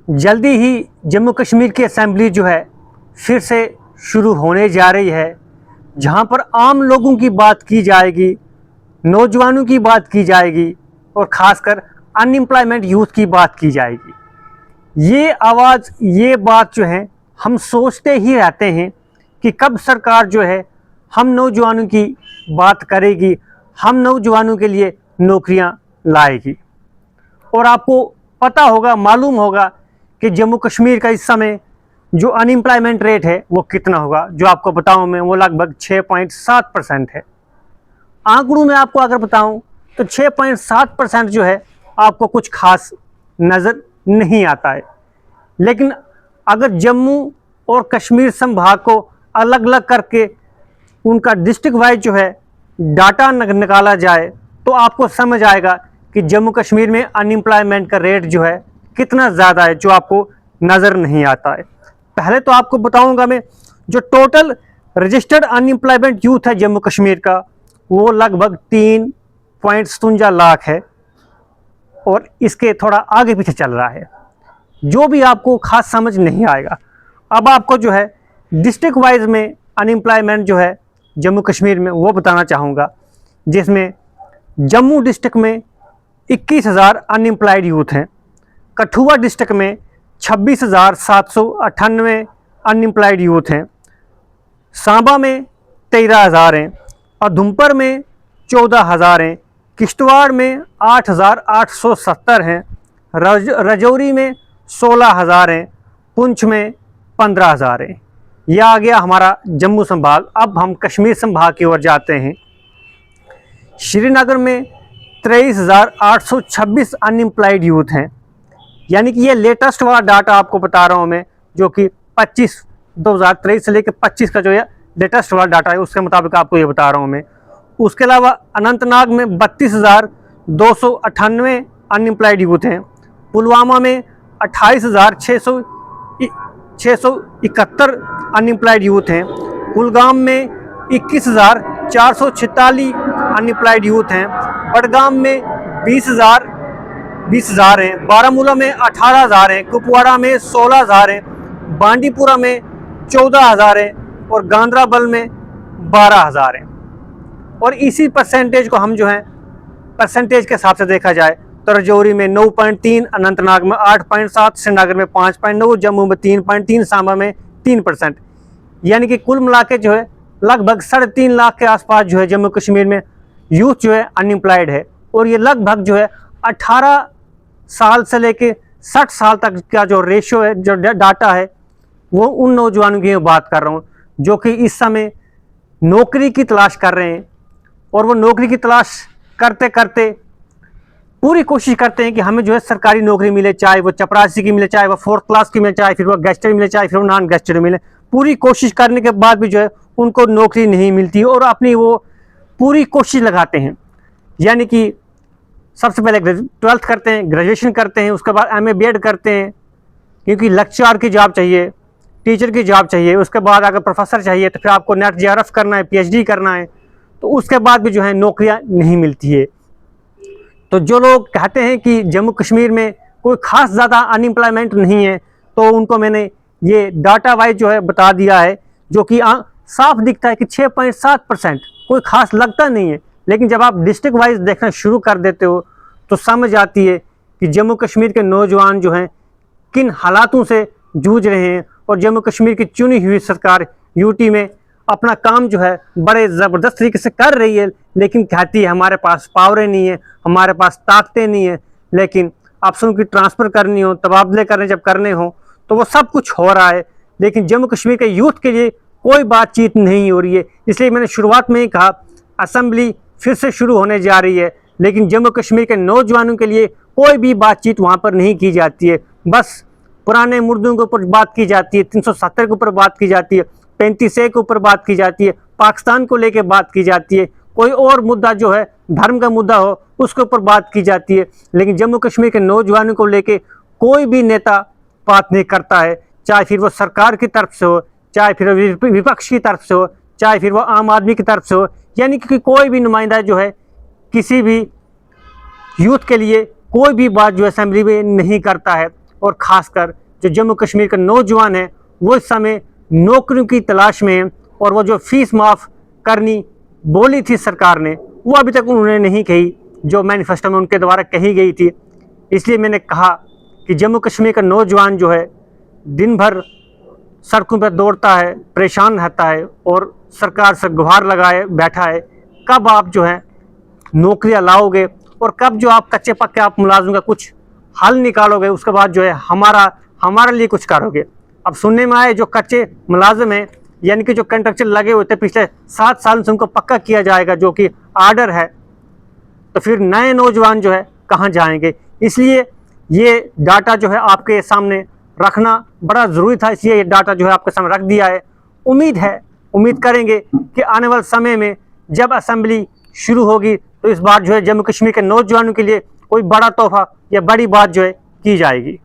जल्दी ही जम्मू कश्मीर की असेंबली जो है फिर से शुरू होने जा रही है, जहां पर आम लोगों की बात की जाएगी, नौजवानों की बात की जाएगी और ख़ासकर अनएम्प्लॉयमेंट यूथ की बात की जाएगी। ये आवाज़, ये बात जो है हम सोचते ही रहते हैं कि कब सरकार जो है हम नौजवानों की बात करेगी, हम नौजवानों के लिए नौकरियां लाएगी। और आपको पता होगा, मालूम होगा कि जम्मू कश्मीर का इस समय जो अनएम्प्लॉयमेंट रेट है वो कितना होगा। जो आपको बताऊं मैं, वो लगभग 6.7% है। आंकड़ों में आपको अगर बताऊं तो 6.7% जो है आपको कुछ खास नज़र नहीं आता है। लेकिन अगर जम्मू और कश्मीर संभाग को अलग अलग करके उनका डिस्ट्रिक्ट वाइज जो है डाटा निकाला जाए तो आपको समझ आएगा कि जम्मू कश्मीर में अनएम्प्लॉयमेंट का रेट जो है कितना ज़्यादा है, जो आपको नज़र नहीं आता है। पहले तो आपको बताऊंगा मैं, जो टोटल रजिस्टर्ड अनएम्प्लॉयमेंट यूथ है जम्मू कश्मीर का, वो लगभग 3.57 लाख है और इसके थोड़ा आगे पीछे चल रहा है, जो भी आपको खास समझ नहीं आएगा। अब आपको जो है डिस्ट्रिक्ट वाइज में अनएम्प्लॉयमेंट जो है जम्मू कश्मीर में वो बताना चाहूँगा, जिसमें जम्मू डिस्ट्रिक्ट में 21,000 अनएम्प्लॉयड यूथ हैं, कठुआ डिस्ट्रिक्ट में 26,798 अनएम्प्लॉयड यूथ हैं, सांबा में 13,000 हैं, उधमपुर में 14,000 हैं, किश्तवाड़ में 8,870 हैं, राजौरी में 16,000 हैं, पुंछ में 15,000 हैं। यह आ गया हमारा जम्मू संभाग। अब हम कश्मीर संभाग की ओर जाते हैं। श्रीनगर में 23,826 अनएम्प्लॉयड यूथ हैं, यानी कि ये लेटेस्ट वाला डाटा आपको बता रहा हूँ मैं, जो कि 2023 से लेकर 25 का जो है लेटेस्ट वाला डाटा है, उसके मुताबिक आपको ये बता रहा हूँ मैं। उसके अलावा अनंतनाग में 32,298 अनएम्प्लॉयड यूथ हैं, पुलवामा में 28,671 अनएम्प्लॉयड यूथ हैं, कुलगाम में 21,446 अनएम्प्लॉयड यूथ हैं, बडगाम में 20,000 हैं, बारामूला में 18,000 हैं, कुपवाड़ा में 16,000 हैं, बांडीपुरा में 14,000 हैं और गांदरबल में 12,000 हैं। और इसी परसेंटेज को हम जो है परसेंटेज के हिसाब से देखा जाए तो राजौरी में 9.3, अनंतनाग में 8.7, श्रीनगर में 5.9, जम्मू में 3.3, सांबा में 3%, यानी कि कुल मिला के जो है लगभग 3.5 लाख के आसपास जो है जम्मू कश्मीर में यूथ जो है अनएम्प्लॉयड है। और ये लगभग जो है 18 साल से लेके 60 साल तक का जो रेशियो है, जो डाटा है, वो उन नौजवानों की मैं बात कर रहा हूँ जो कि इस समय नौकरी की तलाश कर रहे हैं। और वो नौकरी की तलाश करते करते पूरी कोशिश करते हैं कि हमें जो है सरकारी नौकरी मिले, चाहे वो चपरासी की मिले, चाहे वो 4th क्लास की मिले, चाहे फिर वो गेस्टेड मिले, चाहे फिर वो नॉन गेस्टेड मिले। पूरी कोशिश करने के बाद भी जो है उनको नौकरी नहीं मिलती और अपनी वो पूरी कोशिश लगाते हैं, यानी कि सबसे पहले 12th करते हैं, ग्रेजुएशन करते हैं, उसके बाद MA BEd करते हैं, क्योंकि लेक्चरर की जॉब चाहिए, टीचर की जॉब चाहिए। उसके बाद अगर प्रोफेसर चाहिए तो फिर आपको नेट JRF करना है, PhD करना है, तो उसके बाद भी जो है नौकरियां नहीं मिलती है। तो जो लोग कहते हैं कि जम्मू कश्मीर में कोई ख़ास ज़्यादा अनएम्प्लॉयमेंट नहीं है, तो उनको मैंने ये डाटा वाइज जो है बता दिया है, जो कि साफ दिखता है कि 6.7% कोई ख़ास लगता नहीं है। लेकिन जब आप डिस्ट्रिक्ट वाइज देखना शुरू कर देते हो तो समझ आती है कि जम्मू कश्मीर के नौजवान जो हैं किन हालातों से जूझ रहे हैं। और जम्मू कश्मीर की चुनी हुई सरकार यूटी में अपना काम जो है बड़े ज़बरदस्त तरीके से कर रही है, लेकिन कहती है हमारे पास पावरें नहीं है, हमारे पास ताकतें नहीं है। लेकिन अफसरों की ट्रांसफ़र करनी हो, तबादले करने जब करने हो, तो वो सब कुछ हो रहा है, लेकिन जम्मू कश्मीर के यूथ के लिए कोई बातचीत नहीं हो रही है। इसलिए मैंने शुरुआत में ही कहा, असेंबली फिर से शुरू होने जा रही है, लेकिन जम्मू कश्मीर के नौजवानों के लिए कोई भी बातचीत वहाँ पर नहीं की जाती है। बस पुराने मुर्दों के ऊपर बात की जाती है, 370 के ऊपर बात की जाती है, 35A के ऊपर बात की जाती है, पाकिस्तान को लेकर बात की जाती है, कोई और मुद्दा जो है धर्म का मुद्दा हो उसके ऊपर बात की जाती है। लेकिन जम्मू कश्मीर के नौजवानों को लेकर कोई भी नेता बात नहीं करता है, चाहे फिर वो सरकार की तरफ से हो, चाहे फिर विपक्ष की तरफ से हो, चाहे फिर वो आम आदमी की तरफ से हो, यानी कि कोई भी नुमाइंदा जो है किसी भी यूथ के लिए कोई भी बात जो असेंबली में नहीं करता है। और ख़ासकर जो जम्मू कश्मीर के नौजवान हैं वो इस समय नौकरियों की तलाश में हैं, और वो जो फीस माफ़ करनी बोली थी सरकार ने वो अभी तक उन्होंने नहीं कही, जो मैनिफेस्टो में उनके द्वारा कही गई थी। इसलिए मैंने कहा कि जम्मू कश्मीर का नौजवान जो है दिन भर सड़कों पर दौड़ता है, परेशान रहता है और सरकार से गुहार लगाए बैठा है, कब आप जो है नौकरियां लाओगे और कब जो आप कच्चे पक्के आप मुलाजिम का कुछ हल निकालोगे, उसके बाद जो है हमारे लिए कुछ करोगे। अब सुनने में आए जो कच्चे मुलाजिम हैं यानी कि जो कंट्रैक्चर लगे हुए थे पिछले 7 साल से उनको पक्का किया जाएगा, जो कि आर्डर है, तो फिर नए नौजवान जो है कहाँ जाएंगे। इसलिए ये डाटा जो है आपके सामने रखना बड़ा ज़रूरी था, इसलिए ये डाटा जो है आपके सामने रख दिया है। उम्मीद करेंगे कि आने वाले समय में जब असेंबली शुरू होगी तो इस बार जो है जम्मू कश्मीर के नौजवानों के लिए कोई बड़ा तोहफा या बड़ी बात जो है की जाएगी।